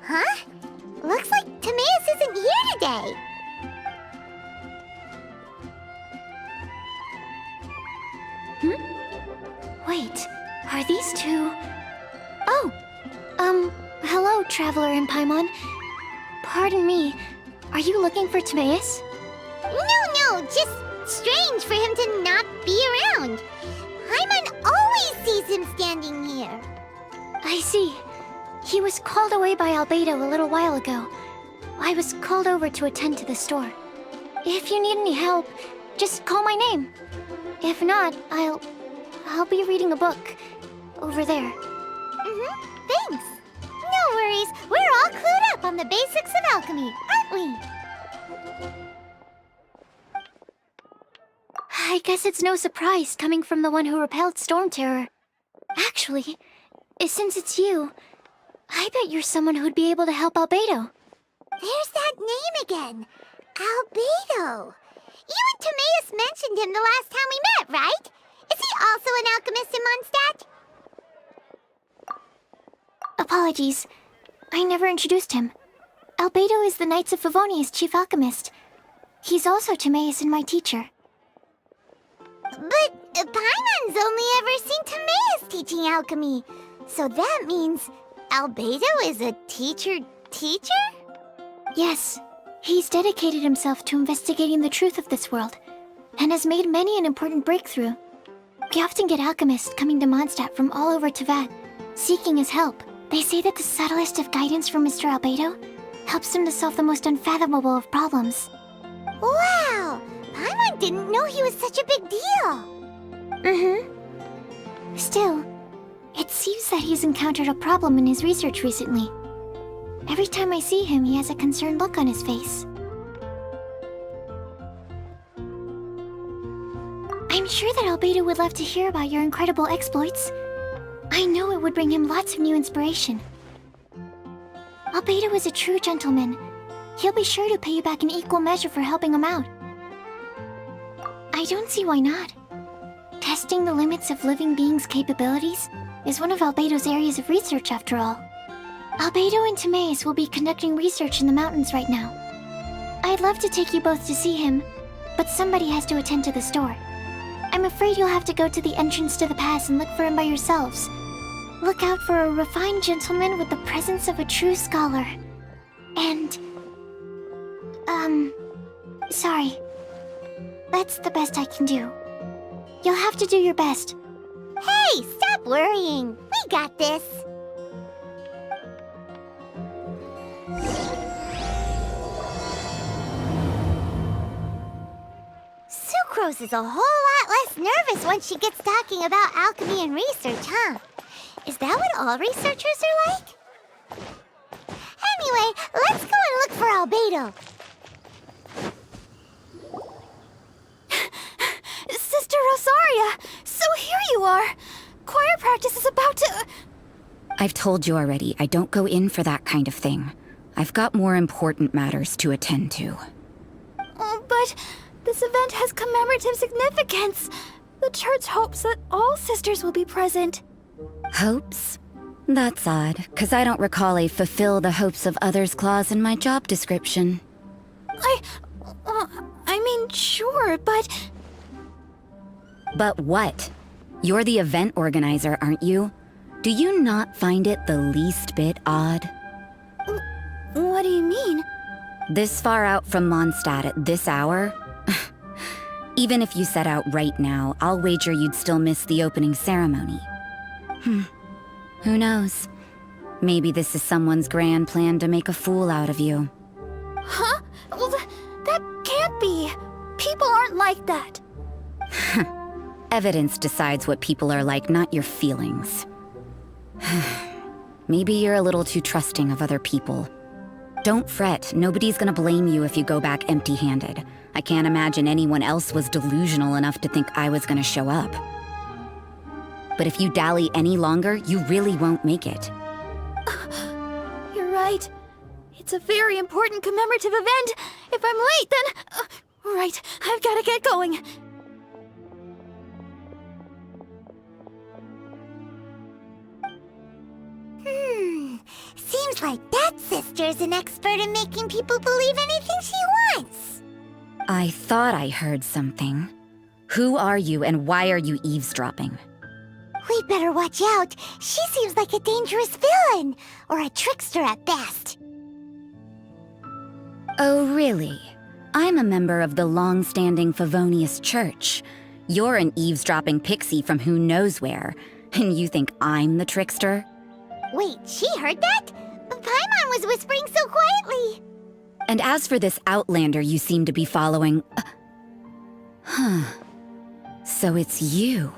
Huh? Looks like Timaeus isn't here today. Wait, are these two... Oh! Hello, Traveler in Paimon. Pardon me, are you looking for Timaeus? No, just strange for him to not be around. Paimon always sees him standing here. I see. He was called away by Albedo a little while ago. I was called over to attend to the store. If you need any help, just call my name. If not, I'll be reading a book over there. Thanks. No worries, we're all clued up on the basics of alchemy, aren't we? I guess it's no surprise coming from the one who repelled Storm Terror. Actually, since it's you, I bet you're someone who'd be able to help Albedo. There's that name again. Albedo. You and Timaeus mentioned him the last time we met, right? Is he also an alchemist in Mondstadt? Apologies. I never introduced him. Albedo is the Knights of Favonia's chief alchemist. He's also Timaeus and my teacher. But Paimon's only ever seen Timaeus teaching alchemy. So that means Albedo is a teacher? Yes. He's dedicated himself to investigating the truth of this world, and has made many an important breakthrough. We often get alchemists coming to Mondstadt from all over Teyvat, seeking his help. They say that the subtlest of guidance from Mr. Albedo helps him to solve the most unfathomable of problems. Wow! Paimon didn't know he was such a big deal. Still, it seems that he's encountered a problem in his research recently. Every time I see him, he has a concerned look on his face. I'm sure that Albedo would love to hear about your incredible exploits. I know it would bring him lots of new inspiration. Albedo is a true gentleman. He'll be sure to pay you back in equal measure for helping him out. I don't see why not. Testing the limits of living beings' capabilities is one of Albedo's areas of research, after all. Albedo and Timaeus will be conducting research in the mountains right now. I'd love to take you both to see him, but somebody has to attend to the store. I'm afraid you'll have to go to the entrance to the pass and look for him by yourselves. Look out for a refined gentleman with the presence of a true scholar. And... sorry. That's the best I can do. You'll have to do your best. Hey, stop worrying. We got this. Sucrose is a whole lot less nervous once she gets talking about alchemy and research, huh? Is that what all researchers are like? Anyway, let's go and look for Albedo. Sister Rosaria! So here you are! Choir practice is about to... I've told you already, I don't go in for that kind of thing. I've got more important matters to attend to. Oh, but this event has commemorative significance. The church hopes that all sisters will be present. Hopes? That's odd, 'cause I don't recall a fulfill the hopes of others clause in my job description. I mean, sure, but... But what? You're the event organizer, aren't you? Do you not find it the least bit odd? What do you mean? This far out from Mondstadt at this hour? Even if you set out right now, I'll wager you'd still miss the opening ceremony. Who knows? Maybe this is someone's grand plan to make a fool out of you. Huh? Well, that can't be. People aren't like that. Evidence decides what people are like, not your feelings. Maybe you're a little too trusting of other people. Don't fret, nobody's gonna blame you if you go back empty-handed. I can't imagine anyone else was delusional enough to think I was gonna show up. But if you dally any longer, you really won't make it. You're right. It's a very important commemorative event. If I'm late, then... right, I've gotta get going. Seems Seems like that sister's an expert in making people believe anything she wants. I thought I heard something. Who are you and why are you eavesdropping? We'd better watch out. She seems like a dangerous villain, or a trickster at best. Oh, really? I'm a member of the long-standing Favonius Church. You're an eavesdropping pixie from who knows where, and you think I'm the trickster? Wait, she heard that? But Paimon was whispering so quietly. And as for this outlander you seem to be following... So it's you.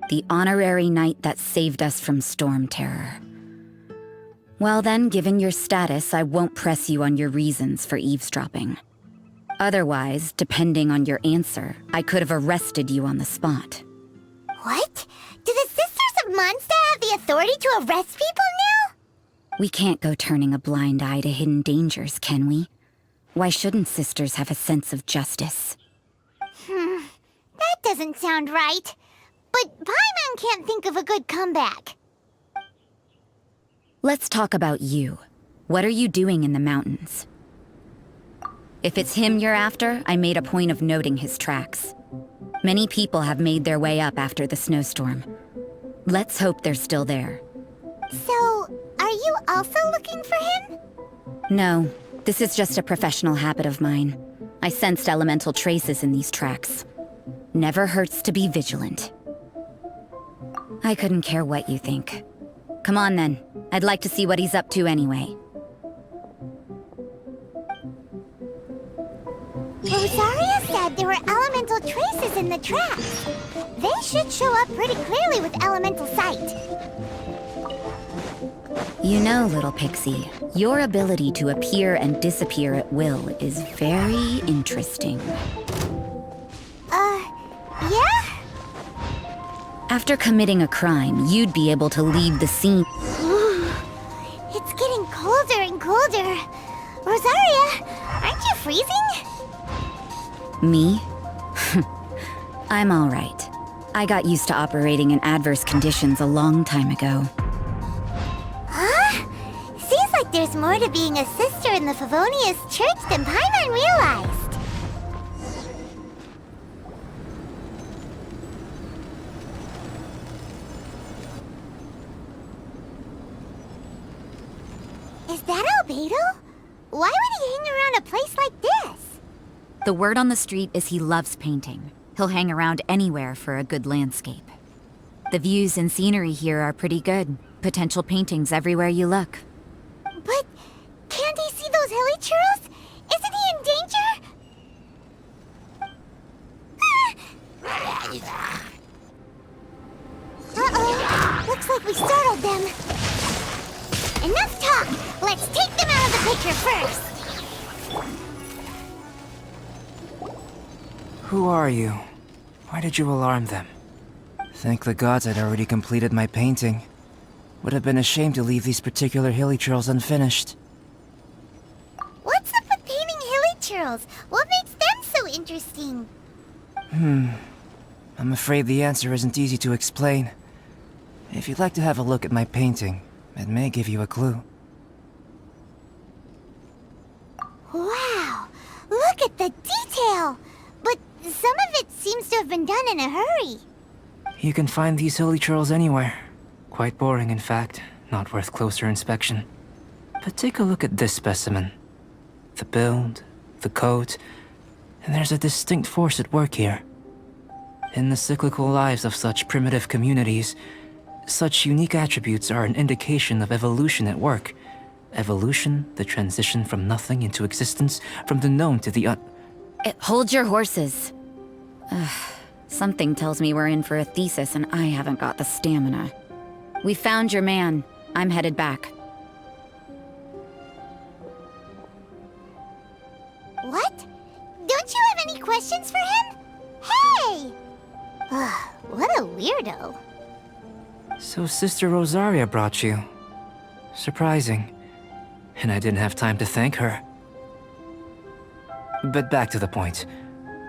The honorary knight that saved us from storm terror. Well then, given your status, I won't press you on your reasons for eavesdropping. Otherwise, depending on your answer, I could have arrested you on the spot. What? Do the Sisters of Mondstadt have the authority to arrest people now? We can't go turning a blind eye to hidden dangers, can we? Why shouldn't sisters have a sense of justice? That doesn't sound right. But Paimon can't think of a good comeback. Let's talk about you. What are you doing in the mountains? If it's him you're after, I made a point of noting his tracks. Many people have made their way up after the snowstorm. Let's hope they're still there. So, are you also looking for him? No, this is just a professional habit of mine. I sensed elemental traces in these tracks. Never hurts to be vigilant. I couldn't care what you think. Come on then. I'd like to see what he's up to anyway. Rosaria said there were elemental traces in the tracks. They should show up pretty clearly with elemental sight. You know, little pixie, your ability to appear and disappear at will is very interesting. Yeah? After committing a crime, you'd be able to leave the scene. It's getting colder and colder. Rosaria, aren't you freezing? Me? I'm all right. I got used to operating in adverse conditions a long time ago. Huh? Seems like there's more to being a sister in the Favonius Church than Paimon realized. Is that Albedo? Why would he hang around a place like this? The word on the street is he loves painting. He'll hang around anywhere for a good landscape. The views and scenery here are pretty good. Potential paintings everywhere you look. But can't he see those hilly churls? Isn't he in danger? Uh-oh. Looks like we startled them. Enough talk! Let's take them out of the picture first! Who are you? Why did you alarm them? Thank the gods I'd already completed my painting. Would have been a shame to leave these particular hilly churls unfinished. What's up with painting hilly churls? What makes them so interesting? I'm afraid the answer isn't easy to explain. If you'd like to have a look at my painting, it may give you a clue. Wow! Look at the detail! But some of it seems to have been done in a hurry. You can find these hilly churls anywhere. Quite boring, in fact. Not worth closer inspection. But take a look at this specimen. The build, the coat, and there's a distinct force at work here. In the cyclical lives of such primitive communities, such unique attributes are an indication of evolution at work. Evolution, the transition from nothing into existence, from the known to the Hold your horses. Something tells me we're in for a thesis and I haven't got the stamina. We found your man. I'm headed back. What? Don't you have any questions for him? Hey! What a weirdo. So Sister Rosaria brought you. Surprising. And I didn't have time to thank her. But back to the point.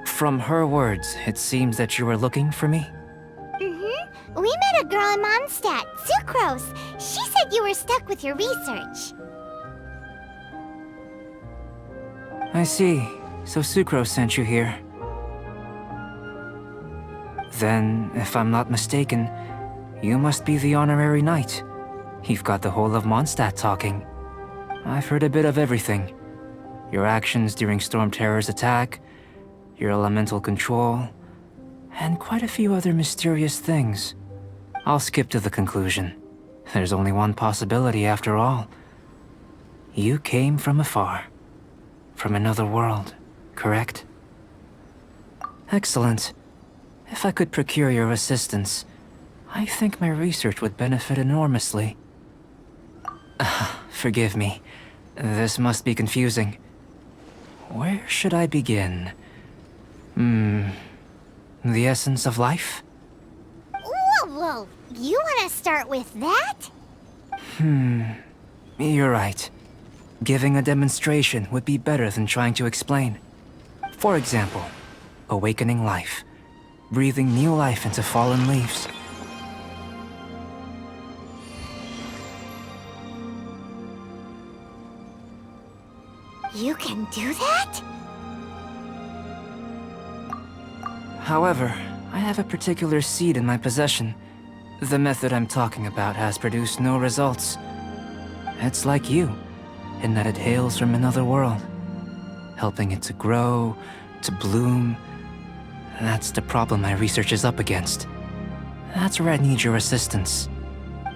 From her words, it seems that you were looking for me? We We met a girl in Mondstadt, Sucrose. She said you were stuck with your research. I see. So Sucrose sent you here. Then, if I'm not mistaken, you must be the honorary knight. You've got the whole of Mondstadt talking. I've heard a bit of everything. Your actions during Storm Terror's attack, your elemental control, and quite a few other mysterious things. I'll skip to the conclusion. There's only one possibility after all. You came from afar. From another world, correct? Excellent. If I could procure your assistance, I think my research would benefit enormously. Forgive me. This must be confusing. Where should I begin? The essence of life? Whoa. You want to start with that? You're right. Giving a demonstration would be better than trying to explain. For example, awakening life. Breathing new life into fallen leaves. You can do that? However, I have a particular seed in my possession. The method I'm talking about has produced no results. It's like you, in that it hails from another world. Helping it to grow, to bloom. That's the problem my research is up against. That's where I need your assistance.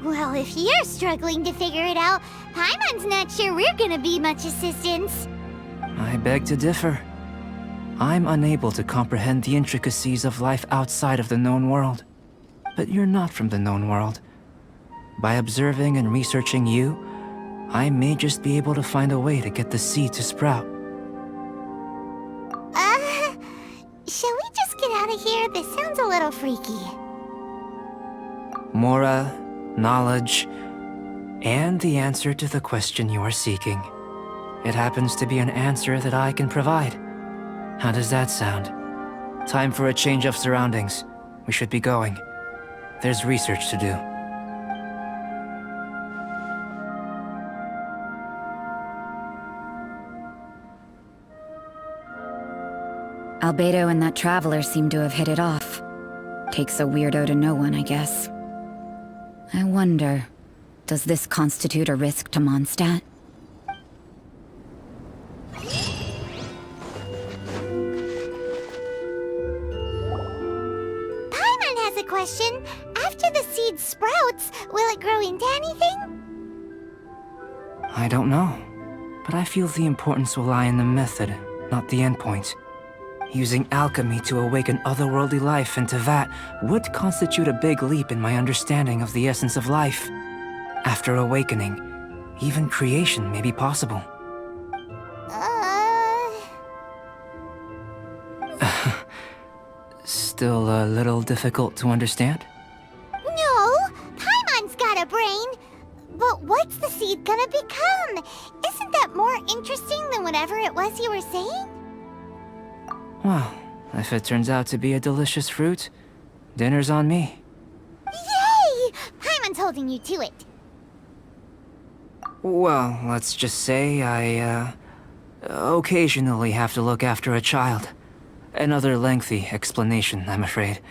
Well, if you're struggling to figure it out, Paimon's not sure we're gonna be much assistance. I beg to differ. I'm unable to comprehend the intricacies of life outside of the known world. But you're not from the known world. By observing and researching you, I may just be able to find a way to get the seed to sprout. Shall we just get out of here? This sounds a little freaky. Mora, knowledge, and the answer to the question you are seeking. It happens to be an answer that I can provide. How does that sound? Time for a change of surroundings. We should be going. There's research to do. Albedo and that traveler seem to have hit it off. Takes a weirdo to know one, I guess. I wonder, does this constitute a risk to Mondstadt? Paimon has a question. After the seed sprouts, will it grow into anything? I don't know, but I feel the importance will lie in the method, not the endpoint. Using alchemy to awaken otherworldly life into that would constitute a big leap in my understanding of the essence of life. After awakening, even creation may be possible. Still a little difficult to understand? No, Paimon's got a brain. But what's the seed gonna become? Isn't that more interesting than whatever it was you were saying? Well, if it turns out to be a delicious fruit, dinner's on me. Yay! Paimon's holding you to it. Well, let's just say I, occasionally have to look after a child. Another lengthy explanation, I'm afraid.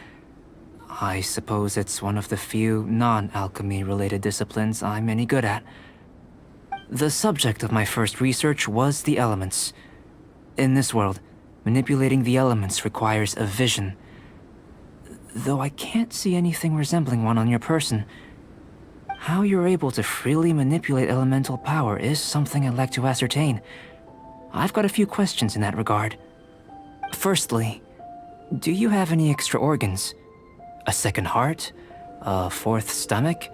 I suppose it's one of the few non-alchemy-related disciplines I'm any good at. The subject of my first research was the elements. In this world, manipulating the elements requires a vision. Though I can't see anything resembling one on your person, how you're able to freely manipulate elemental power is something I'd like to ascertain. I've got a few questions in that regard. Firstly, do you have any extra organs? A second heart? A fourth stomach?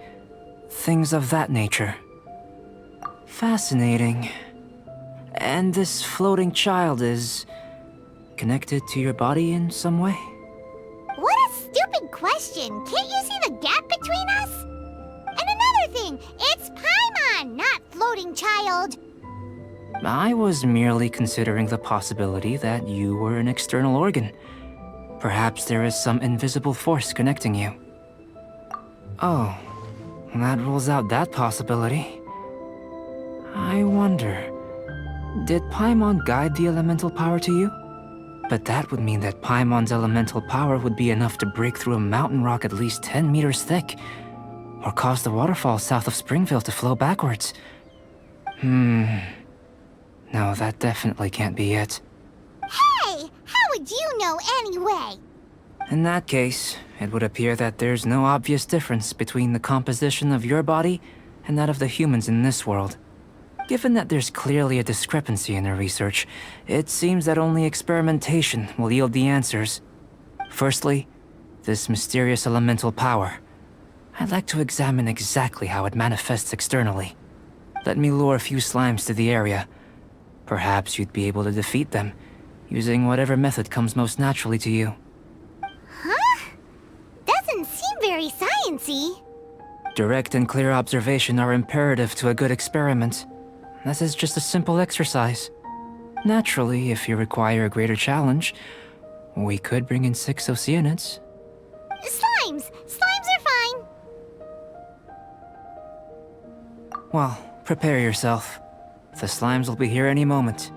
Things of that nature. Fascinating. And this floating child is connected to your body in some way? What a stupid question. Can't you see the gap between us? And another thing, it's Paimon, not floating child. I was merely considering the possibility that you were an external organ. Perhaps there is some invisible force connecting you. Oh, that rules out that possibility. I wonder, did Paimon guide the elemental power to you? But that would mean that Paimon's elemental power would be enough to break through a mountain rock at least 10 meters thick, or cause the waterfall south of Springville to flow backwards. No, that definitely can't be it. Hey! How would you know anyway? In that case, it would appear that there's no obvious difference between the composition of your body and that of the humans in this world. Given that there's clearly a discrepancy in her research, it seems that only experimentation will yield the answers. Firstly, this mysterious elemental power. I'd like to examine exactly how it manifests externally. Let me lure a few slimes to the area. Perhaps you'd be able to defeat them, using whatever method comes most naturally to you. Huh? Doesn't seem very sciencey. Direct and clear observation are imperative to a good experiment. This is just a simple exercise. Naturally, if you require a greater challenge, we could bring in 6 Oceanids. Slimes! Slimes are fine! Well, prepare yourself. The slimes will be here any moment.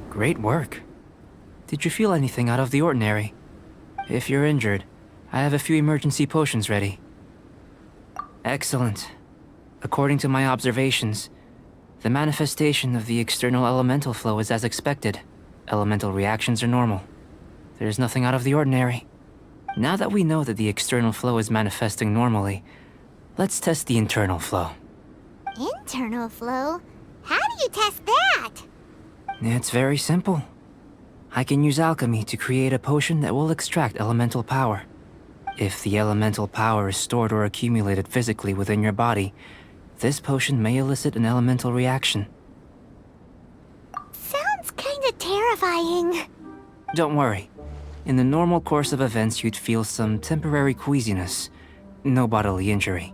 Great work. Did you feel anything out of the ordinary? If you're injured, I have a few emergency potions ready. Excellent. According to my observations, the manifestation of the external elemental flow is as expected. Elemental reactions are normal. There's nothing out of the ordinary. Now that we know that the external flow is manifesting normally, let's test the internal flow. Internal flow? How do you test that? It's very simple. I can use alchemy to create a potion that will extract elemental power. If the elemental power is stored or accumulated physically within your body, this potion may elicit an elemental reaction. Sounds kinda terrifying. Don't worry. In the normal course of events, you'd feel some temporary queasiness. No bodily injury.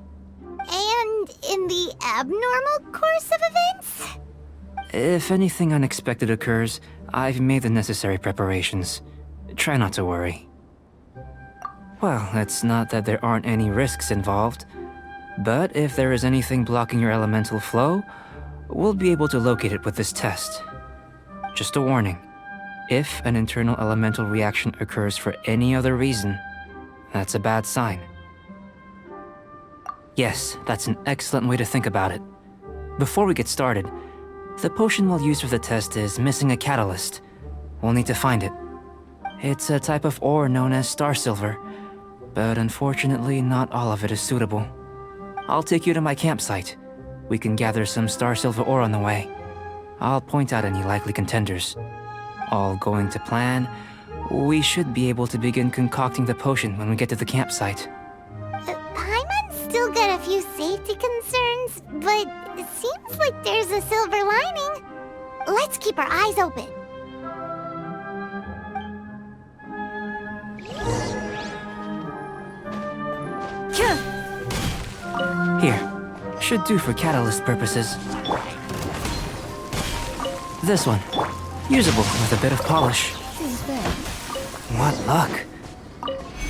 And in the abnormal course of events? If anything unexpected occurs, I've made the necessary preparations. Try not to worry. Well, it's not that there aren't any risks involved, but if there is anything blocking your elemental flow, we'll be able to locate it with this test. Just a warning. If an internal elemental reaction occurs for any other reason, that's a bad sign. Yes, that's an excellent way to think about it. Before we get started, the potion we'll use for the test is missing a catalyst. We'll need to find it. It's a type of ore known as star silver, but unfortunately not all of it is suitable. I'll take you to my campsite. We can gather some star silver ore on the way. I'll point out any likely contenders. All going to plan, we should be able to begin concocting the potion when we get to the campsite. Paimon's still got a few safety concerns, but it seems like there's a silver lining. Let's keep our eyes open. Here, should do for catalyst purposes. This one, usable with a bit of polish. What luck.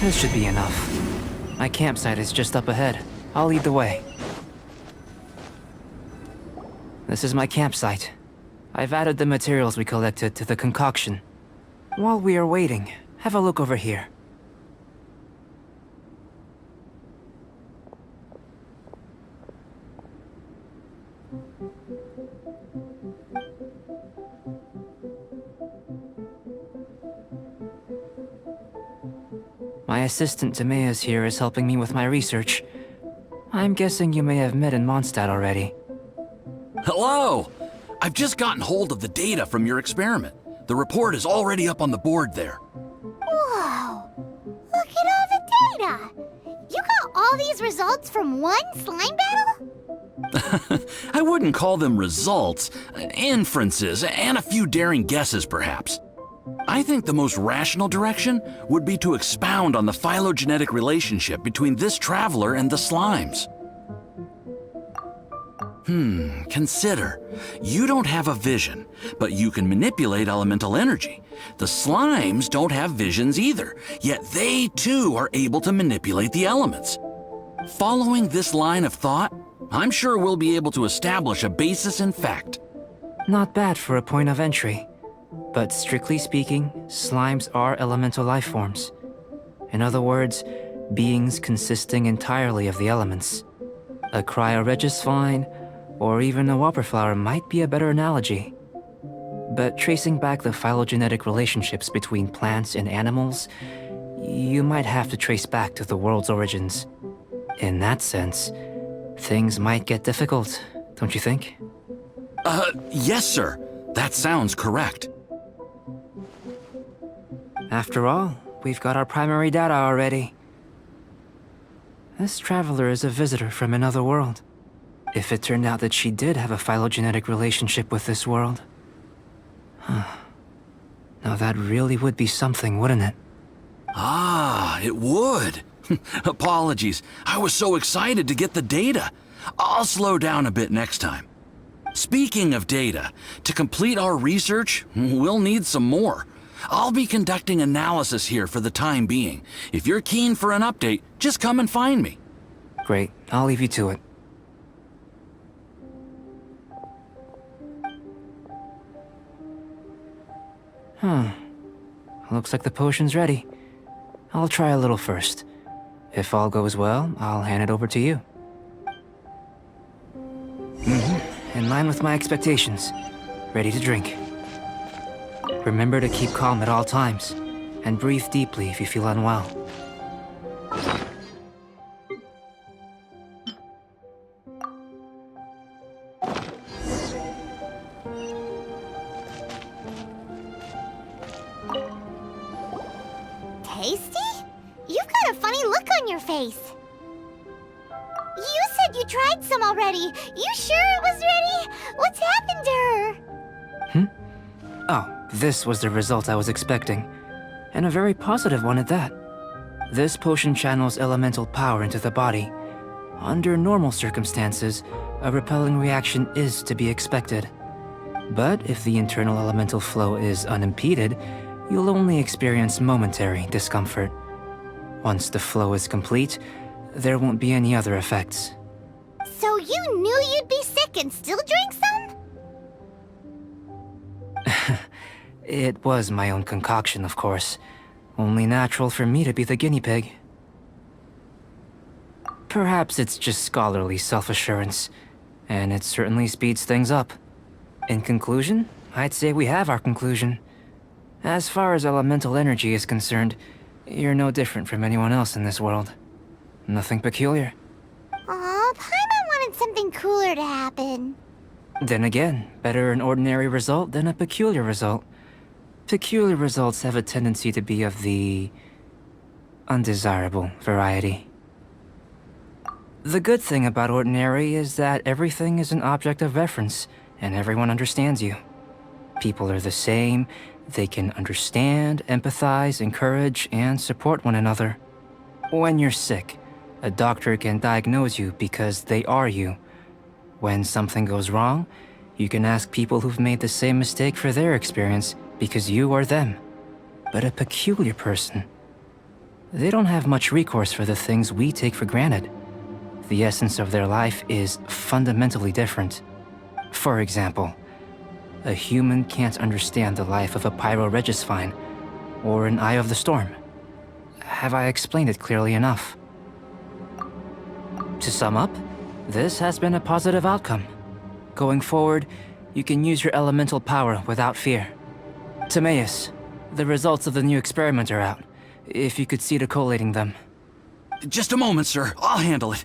This should be enough. My campsite is just up ahead. I'll lead the way. This is my campsite. I've added the materials we collected to the concoction. While we are waiting, have a look over here. My assistant Timaeus here is helping me with my research. I'm guessing you may have met in Mondstadt already. Hello! I've just gotten hold of the data from your experiment. The report is already up on the board there. Whoa! Look at all the data! You got all these results from one slime battle? I wouldn't call them results, inferences, and a few daring guesses perhaps. I think the most rational direction would be to expound on the phylogenetic relationship between this traveler and the slimes. Consider. You don't have a vision, but you can manipulate elemental energy. The slimes don't have visions either, yet they too are able to manipulate the elements. Following this line of thought, I'm sure we'll be able to establish a basis in fact. Not bad for a point of entry. But strictly speaking, slimes are elemental life forms. In other words, beings consisting entirely of the elements. A cryoregisvine, or even a whopperflower might be a better analogy. But tracing back the phylogenetic relationships between plants and animals, you might have to trace back to the world's origins. In that sense, things might get difficult, don't you think? Yes, sir. That sounds correct. After all, we've got our primary data already. This traveler is a visitor from another world. If it turned out that she did have a phylogenetic relationship with this world... Now that really would be something, wouldn't it? Ah, it would. Apologies. I was so excited to get the data. I'll slow down a bit next time. Speaking of data, to complete our research, we'll need some more. I'll be conducting analysis here for the time being. If you're keen for an update, just come and find me. Great, I'll leave you to it. Looks like the potion's ready. I'll try a little first. If all goes well, I'll hand it over to you. In line with my expectations. Ready to drink. Remember to keep calm at all times, and breathe deeply if you feel unwell. Tasty? You've got a funny look on your face. You said you tried some already. You sure it was ready? What's happened to her? Oh, this was the result I was expecting. And a very positive one at that. This potion channels elemental power into the body. Under normal circumstances, a repelling reaction is to be expected. But if the internal elemental flow is unimpeded, you'll only experience momentary discomfort. Once the flow is complete, there won't be any other effects. So you knew you'd be sick and still drank some? It was my own concoction, of course. Only natural for me to be the guinea pig. Perhaps it's just scholarly self-assurance, and it certainly speeds things up. In conclusion, I'd say we have our conclusion. As far as elemental energy is concerned, you're no different from anyone else in this world. Nothing peculiar. Aw, Paimon wanted something cooler to happen. Then again, better an ordinary result than a peculiar result. Peculiar results have a tendency to be of the undesirable variety. The good thing about ordinary is that everything is an object of reference, and everyone understands you. People are the same, they can understand, empathize, encourage, and support one another. When you're sick, a doctor can diagnose you because they are you. When something goes wrong, you can ask people who've made the same mistake for their experience because you are them. But a peculiar person, they don't have much recourse for the things we take for granted. The essence of their life is fundamentally different. For example, a human can't understand the life of a pyroregisvine or an eye of the storm. Have I explained it clearly enough? To sum up, this has been a positive outcome. Going forward, you can use your elemental power without fear. Timaeus, the results of the new experiment are out. If you could see to collating them. Just a moment, sir. I'll handle it.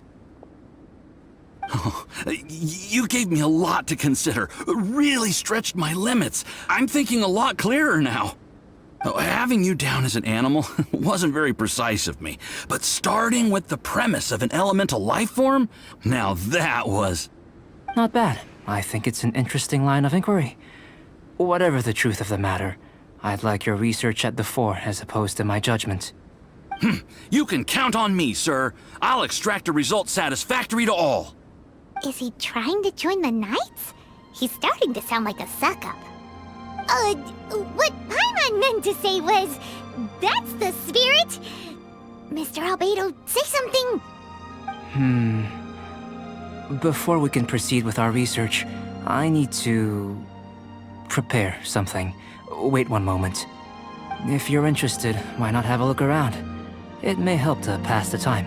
Oh, you gave me a lot to consider. Really stretched my limits. I'm thinking a lot clearer now. Having you down as an animal wasn't very precise of me, but starting with the premise of an elemental life form, now that was... Not bad. I think it's an interesting line of inquiry. Whatever the truth of the matter, I'd like your research at the fore as opposed to my judgment. You can count on me, sir. I'll extract a result satisfactory to all. Is he trying to join the Knights? He's starting to sound like a suck-up. What Paimon meant to say was, that's the spirit! Mr. Albedo, say something! Before we can proceed with our research, I need to prepare something. Wait one moment. If you're interested, why not have a look around? It may help to pass the time.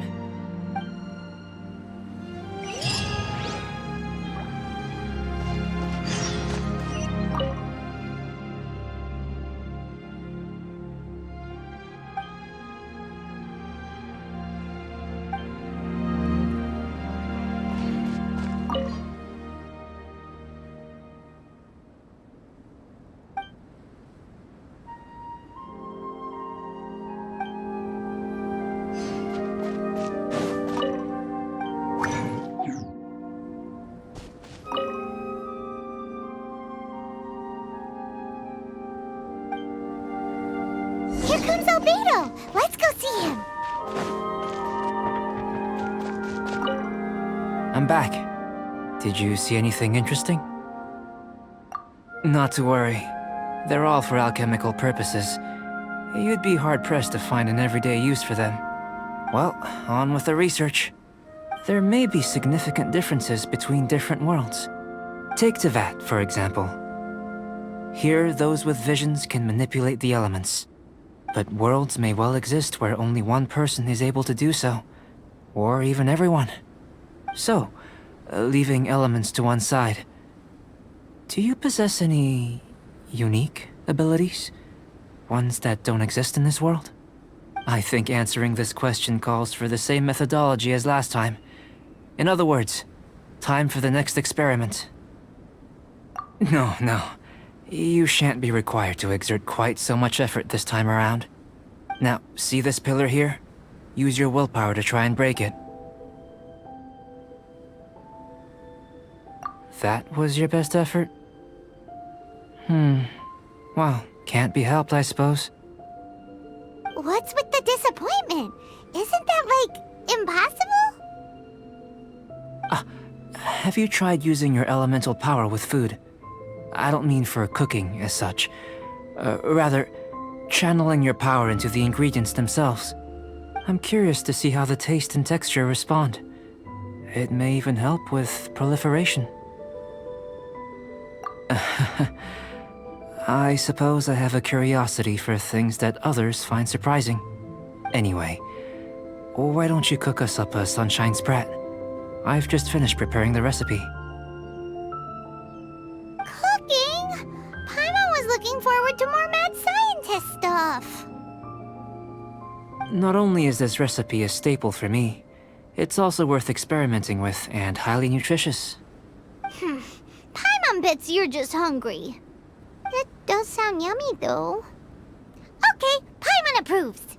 Here comes Albedo! Let's go see him! I'm back. Did you see anything interesting? Not to worry. They're all for alchemical purposes. You'd be hard-pressed to find an everyday use for them. Well, on with the research. There may be significant differences between different worlds. Take Tevat, for example. Here, those with visions can manipulate the elements. But worlds may well exist where only one person is able to do so. Or even everyone. So, leaving elements to one side, do you possess any unique abilities? Ones that don't exist in this world? I think answering this question calls for the same methodology as last time. In other words, time for the next experiment. No. You shan't be required to exert quite so much effort this time around. Now, see this pillar here? Use your willpower to try and break it. That was your best effort? Well, can't be helped, I suppose. What's with the disappointment? Isn't that, impossible? Have you tried using your elemental power with food? I don't mean for cooking, as such. Rather, channeling your power into the ingredients themselves. I'm curious to see how the taste and texture respond. It may even help with proliferation. I suppose I have a curiosity for things that others find surprising. Anyway, why don't you cook us up a sunshine sprat? I've just finished preparing the recipe. Cooking? Paimon was looking forward to more mad scientist stuff. Not only is this recipe a staple for me, it's also worth experimenting with and highly nutritious. Paimon bets you're just hungry. That does sound yummy, though. Okay, Paimon approves.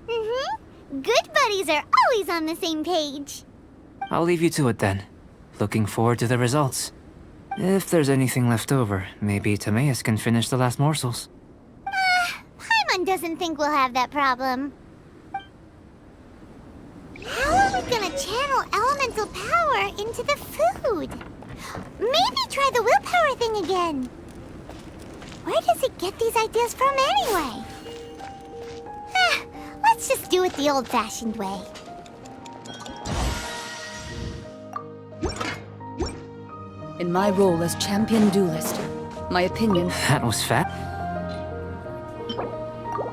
Good buddies are always on the same page. I'll leave you to it then. Looking forward to the results. If there's anything left over, maybe Timaeus can finish the last morsels. Paimon doesn't think we'll have that problem. How are we gonna channel elemental power into the food? Maybe try the willpower thing again. Where does it get these ideas from anyway? Let's just do it the old-fashioned way. In my role as champion duelist, my opinion, That was fat. but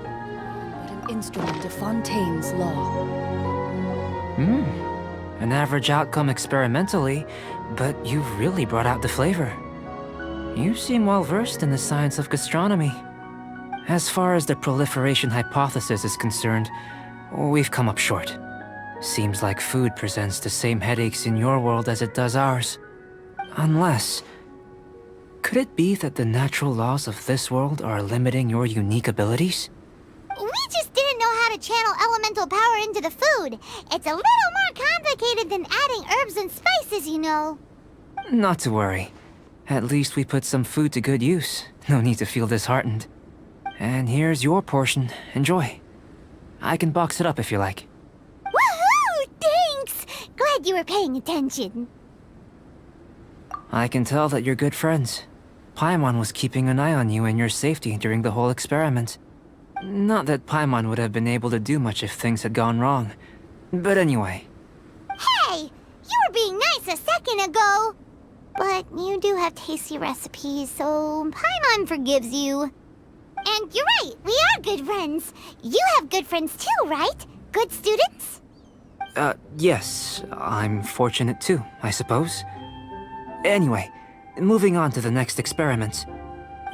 an instrument of Fontaine's law. An average outcome experimentally, but you've really brought out the flavor. You seem well versed in the science of gastronomy. As far as the proliferation hypothesis is concerned, we've come up short. Seems like food presents the same headaches in your world as it does ours. Unless... could it be that the natural laws of this world are limiting your unique abilities? We just didn't know how to channel elemental power into the food. It's a little more complicated than adding herbs and spices, you know. Not to worry. At least we put some food to good use. No need to feel disheartened. And here's your portion. Enjoy. I can box it up if you like. Woohoo! Thanks! Glad you were paying attention. I can tell that you're good friends. Paimon was keeping an eye on you and your safety during the whole experiment. Not that Paimon would have been able to do much if things had gone wrong. But anyway. Hey! You were being nice a second ago! But you do have tasty recipes, so Paimon forgives you. And you're right, we are good friends. You have good friends too, right? Good students? Yes. I'm fortunate too, I suppose. Anyway, moving on to the next experiment.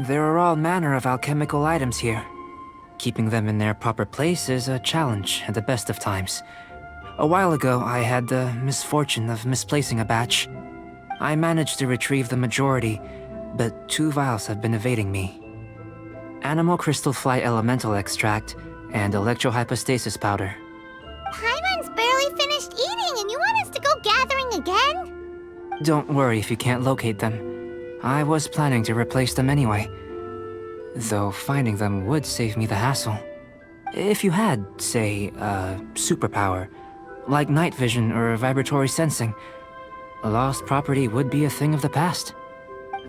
There are all manner of alchemical items here. Keeping them in their proper place is a challenge at the best of times. A while ago, I had the misfortune of misplacing a batch. I managed to retrieve the majority, but 2 vials have been evading me. Animal crystal fly elemental extract and electrohypostasis powder. Paimon's barely finished eating and you want us to go gathering again? Don't worry if you can't locate them. I was planning to replace them anyway. Though finding them would save me the hassle. If you had, say, a superpower, like night vision or vibratory sensing, lost property would be a thing of the past.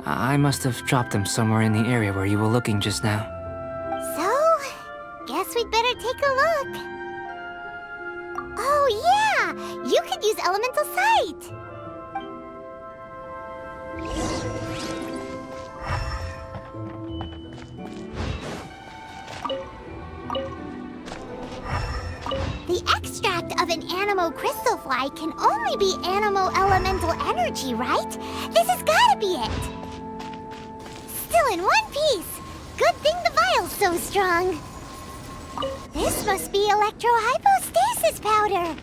I must have dropped them somewhere in the area where you were looking just now. So, guess we'd better take a look. Oh yeah! You could use elemental sight! The extract of an animo crystal fly can only be animo elemental energy, right? This has gotta be it! Still in one piece! Good thing the vial's so strong! This must be electrohypostasis powder!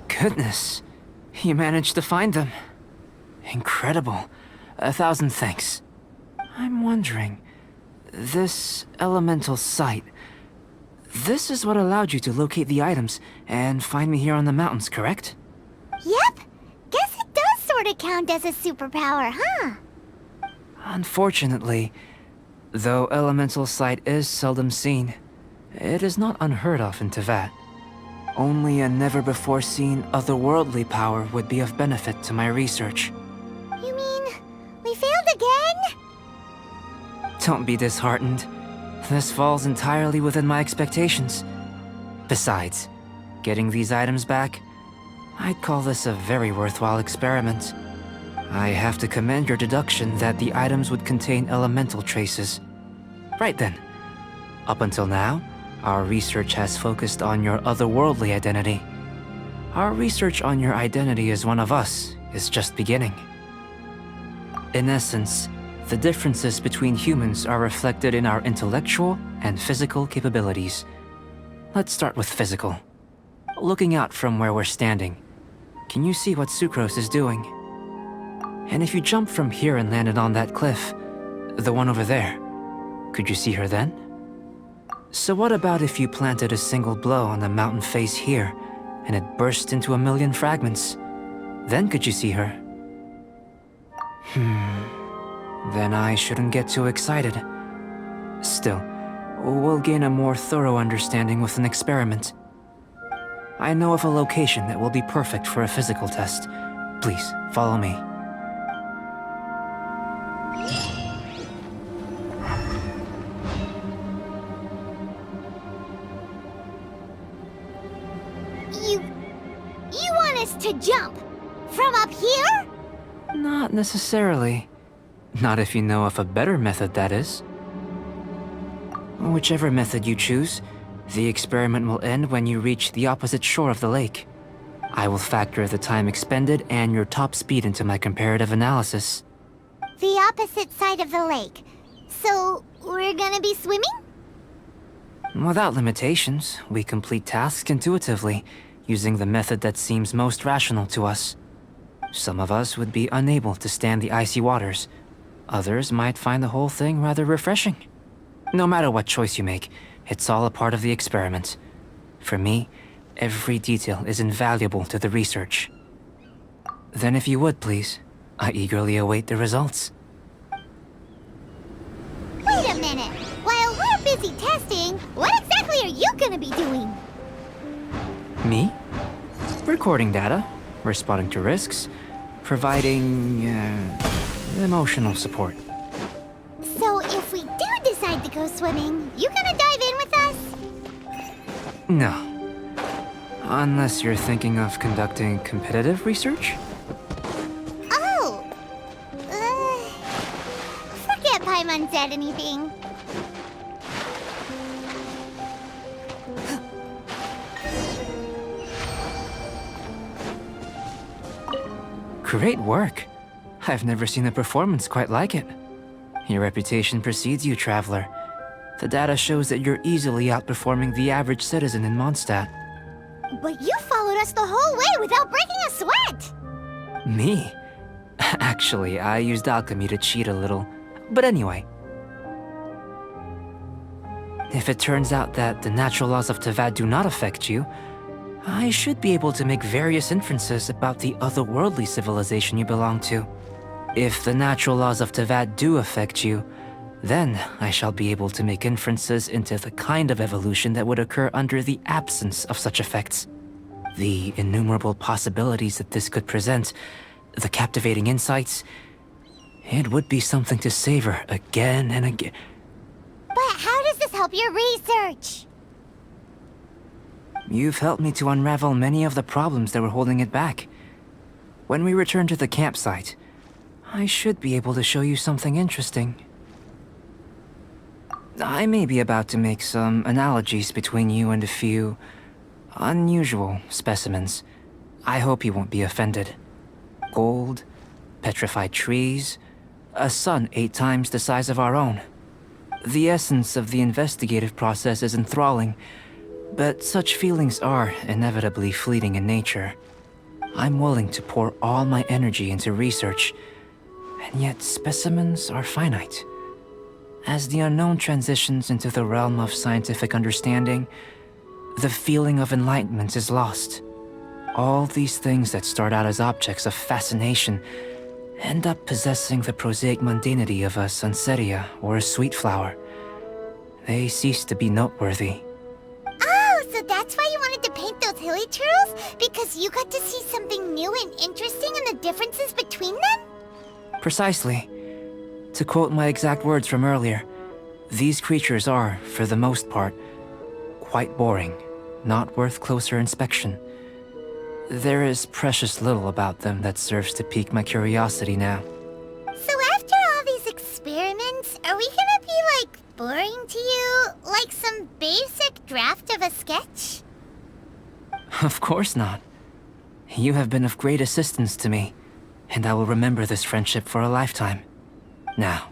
Goodness, you managed to find them. Incredible. 1,000 thanks. I'm wondering, this elemental sight, this is what allowed you to locate the items and find me here on the mountains, correct? Yep! Guess it does sort of count as a superpower, huh? Unfortunately, though elemental sight is seldom seen, it is not unheard of in Teyvat. Only a never-before-seen otherworldly power would be of benefit to my research. You mean, we failed again? Don't be disheartened. This falls entirely within my expectations. Besides, getting these items back, I'd call this a very worthwhile experiment. I have to commend your deduction that the items would contain elemental traces. Right then. Up until now, our research has focused on your otherworldly identity. Our research on your identity as one of us is just beginning. In essence, the differences between humans are reflected in our intellectual and physical capabilities. Let's start with physical. Looking out from where we're standing, can you see what Sucrose is doing? And if you jumped from here and landed on that cliff, the one over there, could you see her then? So what about if you planted a single blow on the mountain face here, and it burst into 1,000,000 fragments? Then could you see her? Then I shouldn't get too excited. Still, we'll gain a more thorough understanding with an experiment. I know of a location that will be perfect for a physical test. Please, follow me. You want us to jump? From up here? Not necessarily. Not if you know of a better method, that is. Whichever method you choose, the experiment will end when you reach the opposite shore of the lake. I will factor the time expended and your top speed into my comparative analysis. The opposite side of the lake. So, we're gonna be swimming? Without limitations, we complete tasks intuitively, using the method that seems most rational to us. Some of us would be unable to stand the icy waters. Others might find the whole thing rather refreshing. No matter what choice you make, it's all a part of the experiment. For me, every detail is invaluable to the research. Then if you would, please, I eagerly await the results. Wait a minute! While we're busy testing, what exactly are you gonna be doing? Me? Recording data. responding to risks, providing emotional support. So if we do decide to go swimming, you gonna dive in with us? No. Unless you're thinking of conducting competitive research? Oh! Forget Paimon said anything. Great work. I've never seen a performance quite like it. Your reputation precedes you, Traveler. The data shows that you're easily outperforming the average citizen in Mondstadt. But you followed us the whole way without breaking a sweat! Me? Actually, I used alchemy to cheat a little. But anyway. If it turns out that the natural laws of Tavad do not affect you, I should be able to make various inferences about the otherworldly civilization you belong to. If the natural laws of Tavad do affect you, then I shall be able to make inferences into the kind of evolution that would occur under the absence of such effects. The innumerable possibilities that this could present, the captivating insights, it would be something to savor again and again. But how does this help your research? You've helped me to unravel many of the problems that were holding it back. When we return to the campsite, I should be able to show you something interesting. I may be about to make some analogies between you and a few unusual specimens. I hope you won't be offended. Gold, petrified trees, a sun 8 times the size of our own. The essence of the investigative process is enthralling, but such feelings are inevitably fleeting in nature. I'm willing to pour all my energy into research, and yet specimens are finite. As the unknown transitions into the realm of scientific understanding, the feeling of enlightenment is lost. All these things that start out as objects of fascination end up possessing the prosaic mundanity of a sunsetia or a sweet flower. They cease to be noteworthy. Oh, so that's why you wanted to paint those hilly turtles? Because you got to see something new and interesting in the differences between them? Precisely. To quote my exact words from earlier, these creatures are, for the most part, quite boring, not worth closer inspection. There is precious little about them that serves to pique my curiosity now. So after all these experiments, are we gonna be, like, boring to you? Like some basic draft of a sketch? Of course not. You have been of great assistance to me, and I will remember this friendship for a lifetime. Now,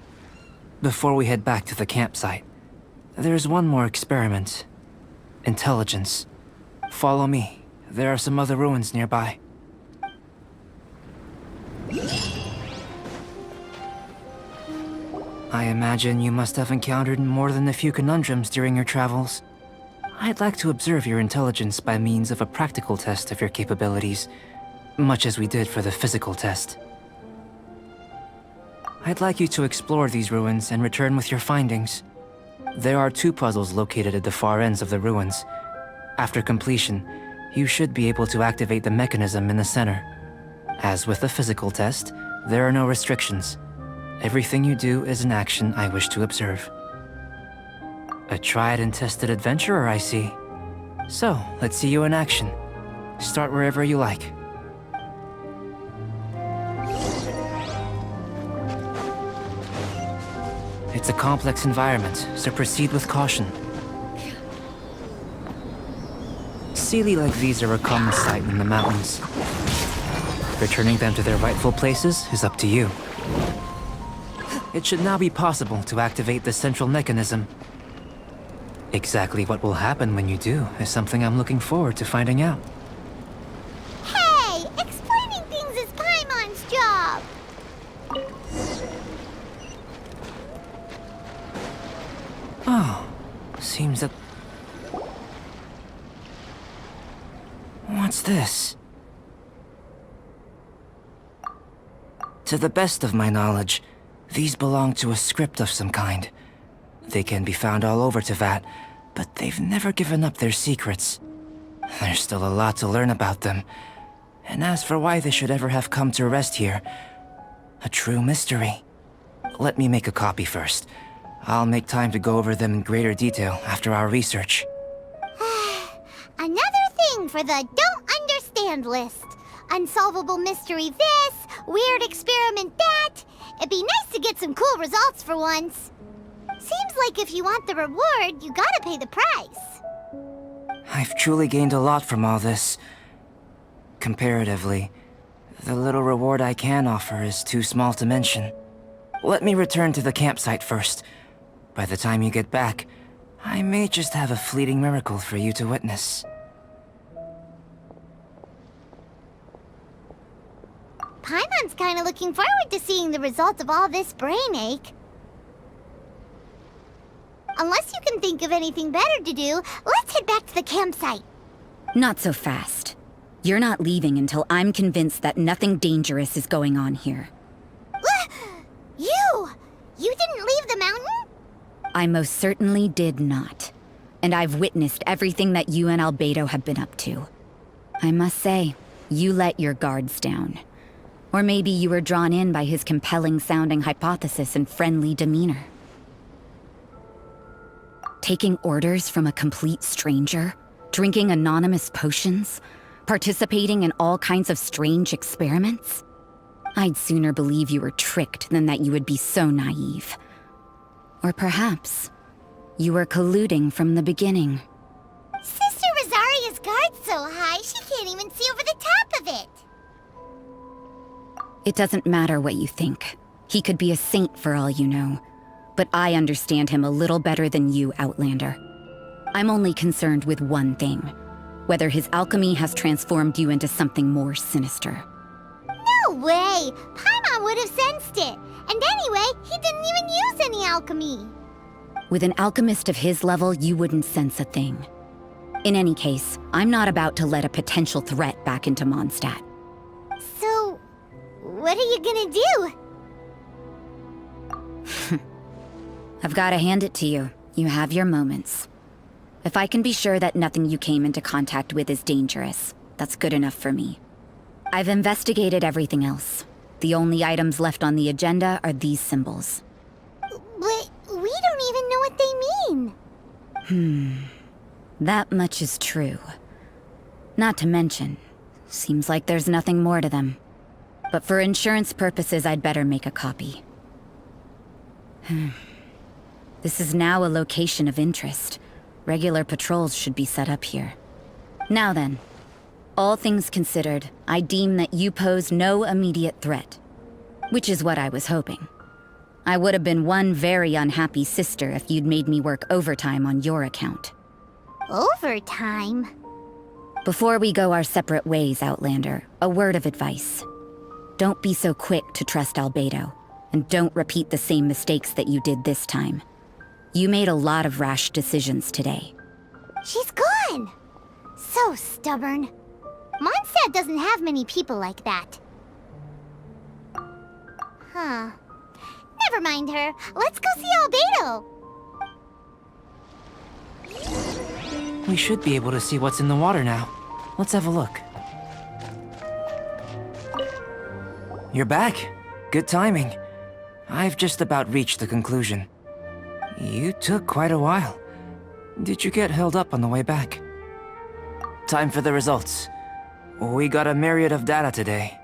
before we head back to the campsite, there's one more experiment. Intelligence. Follow me. There are some other ruins nearby. I imagine you must have encountered more than a few conundrums during your travels. I'd like to observe your intelligence by means of a practical test of your capabilities, much as we did for the physical test. I'd like you to explore these ruins and return with your findings. There are 2 puzzles located at the far ends of the ruins. After completion, you should be able to activate the mechanism in the center. As with the physical test, there are no restrictions. Everything you do is an action I wish to observe. A tried and tested adventurer, I see. So, let's see you in action. Start wherever you like. It's a complex environment, so proceed with caution. Sealy like these are a common sight in the mountains. Returning them to their rightful places is up to you. It should now be possible to activate the central mechanism. Exactly what will happen when you do is something I'm looking forward to finding out. Hey! Explaining things is Paimon's job! Oh, seems that... What's this? To the best of my knowledge, these belong to a script of some kind. They can be found all over Teyvat, but they've never given up their secrets. There's still a lot to learn about them, And as for why they should ever have come to rest here, a true mystery. Let me make a copy first. I'll make time to go over them in greater detail after our research. Another thing for the don't understand list. Unsolvable mystery this, weird experiment that. It'd be nice to get some cool results for once. Seems like if you want the reward, you gotta pay the price. I've truly gained a lot from all this. Comparatively, the little reward I can offer is too small to mention. Let me return to the campsite first. By the time you get back, I may just have a fleeting miracle for you to witness. Paimon's kinda looking forward to seeing the result of all this brain ache. Unless you can think of anything better to do, let's head back to the campsite. Not so fast. You're not leaving until I'm convinced that nothing dangerous is going on here. You didn't leave the mountain? I most certainly did not. And I've witnessed everything that you and Albedo have been up to. I must say, you let your guards down. Or maybe you were drawn in by his compelling-sounding hypothesis and friendly demeanor. Taking orders from a complete stranger, drinking anonymous potions, participating in all kinds of strange experiments? I'd sooner believe you were tricked than that you would be so naive. Or perhaps, you were colluding from the beginning. Sister Rosaria's guard's so high, she can't even see over the top of it. It doesn't matter what you think. He could be a saint for all you know. But I understand him a little better than you, Outlander. I'm only concerned with one thing. Whether his alchemy has transformed you into something more sinister. No way! Paimon would have sensed it. And anyway, he didn't even use any alchemy. With an alchemist of his level, you wouldn't sense a thing. In any case, I'm not about to let a potential threat back into Mondstadt. So, what are you gonna do? I've got to hand it to you. You have your moments. If I can be sure that nothing you came into contact with is dangerous, that's good enough for me. I've investigated everything else. The only items left on the agenda are these symbols. But we don't even know what they mean. That much is true. Not to mention, seems like there's nothing more to them. But for insurance purposes, I'd better make a copy. This is now a location of interest. Regular patrols should be set up here. Now then, all things considered, I deem that you pose no immediate threat. Which is what I was hoping. I would have been one very unhappy sister if you'd made me work overtime on your account. Overtime? Before we go our separate ways, Outlander, a word of advice. Don't be so quick to trust Albedo, and don't repeat the same mistakes that you did this time. You made a lot of rash decisions today. She's gone! So stubborn. Mondstadt doesn't have many people like that. Huh. Never mind her. Let's go see Albedo! We should be able to see what's in the water now. Let's have a look. You're back. Good timing. I've just about reached the conclusion. You took quite a while. Did you get held up on the way back? Time for the results. We got a myriad of data today,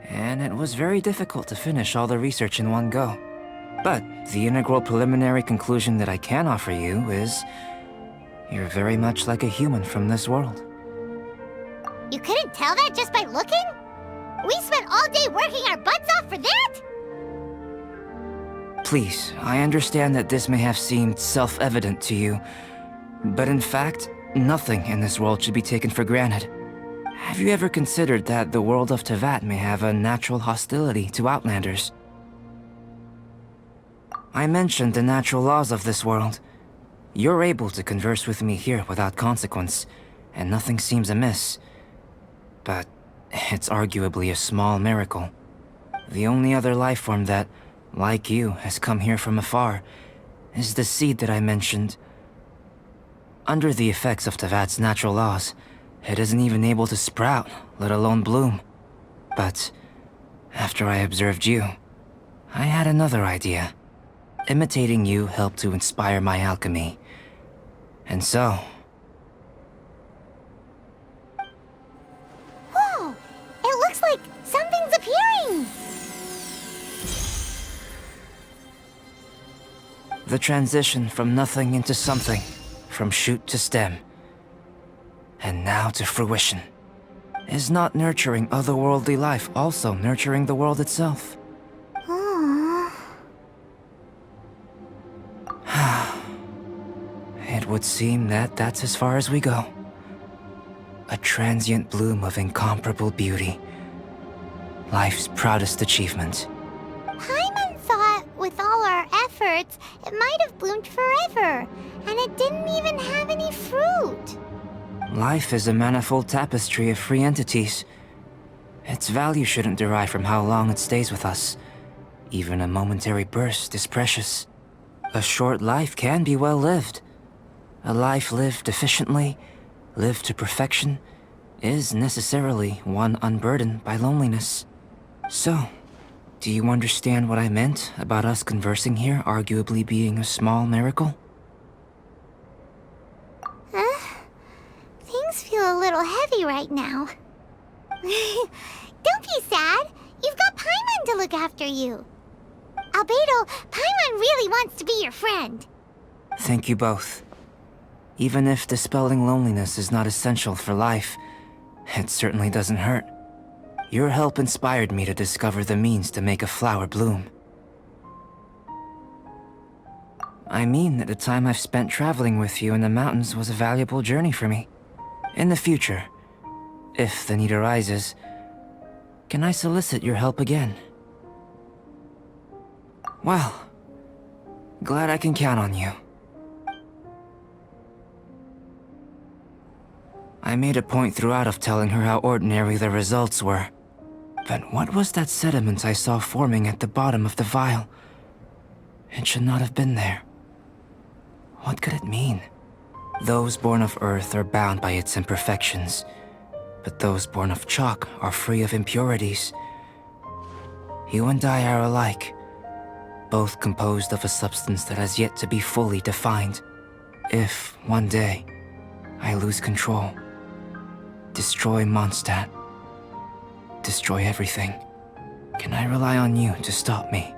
and it was very difficult to finish all the research in one go. But the integral preliminary conclusion that I can offer you is you're very much like a human from this world. You couldn't tell that just by looking? We spent all day working our butts off for that? Please, I understand that this may have seemed self-evident to you, but in fact, nothing in this world should be taken for granted. Have you ever considered that the world of Teyvat may have a natural hostility to Outlanders? I mentioned the natural laws of this world. You're able to converse with me here without consequence, and nothing seems amiss. But it's arguably a small miracle. The only other life form that, like you, has come here from afar is the seed that I mentioned. Under the effects of Teyvat's natural laws, It isn't even able to sprout, let alone bloom. But after I observed you, I had another idea. Imitating you helped to inspire my alchemy. And so... Whoa! It looks like something's appearing! The transition from nothing into something, from shoot to stem, and now to fruition. Is not nurturing otherworldly life also nurturing the world itself? Aww. It would seem that that's as far as we go. A transient bloom of incomparable beauty. Life's proudest achievement. Paimon thought, with all our efforts, it might have bloomed forever, and it didn't even have any fruit. Life is a manifold tapestry of free entities. Its value shouldn't derive from how long it stays with us. Even a momentary burst is precious. A short life can be well lived. A life lived efficiently, lived to perfection, is necessarily one unburdened by loneliness. So, do you understand what I meant about us conversing here arguably being a small miracle? Things feel a little heavy right now. Don't be sad. You've got Paimon to look after you. Albedo, Paimon really wants to be your friend. Thank you both. Even if dispelling loneliness is not essential for life, it certainly doesn't hurt. Your help inspired me to discover the means to make a flower bloom. I mean that the time I've spent traveling with you in the mountains was a valuable journey for me. In the future, if the need arises, can I solicit your help again? Well, glad I can count on you. I made a point throughout of telling her how ordinary the results were. But what was that sediment I saw forming at the bottom of the vial? It should not have been there. What could it mean? Those born of Earth are bound by its imperfections, but those born of chalk are free of impurities. You and I are alike, both composed of a substance that has yet to be fully defined. If, one day, I lose control, destroy Mondstadt, destroy everything, can I rely on you to stop me?